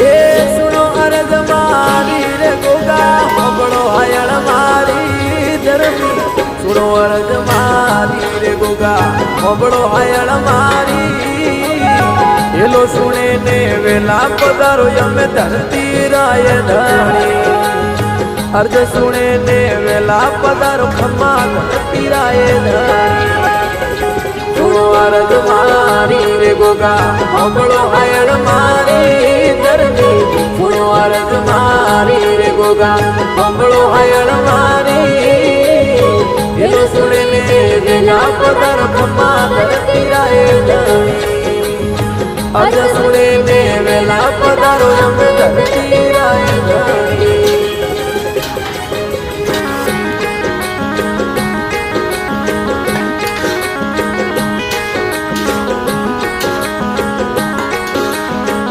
એ સુનો અરજ મારી રે ગોગા હોબળો હાયળ મારી ધરતી સુનો અરજ મારી રે ગોગા હોબળો હાયળ મારી એલો સુણે ને વેલા પધારો અમે ધરતી રાય ધણી અર્જ સુણે ને વેલા પધારો ખમ્મા ધરતી રાય ધણી સુનો અરજ મારી રે ગોગા હોબળો હાયળ મારી ધરતી સુનો અરજ મારી રે ગોગા હોબળો હાયળ મારી એલો સુણે ને વેલા પધારો ખમ્મા ધરતી રાય ધણી અજ સુણે ને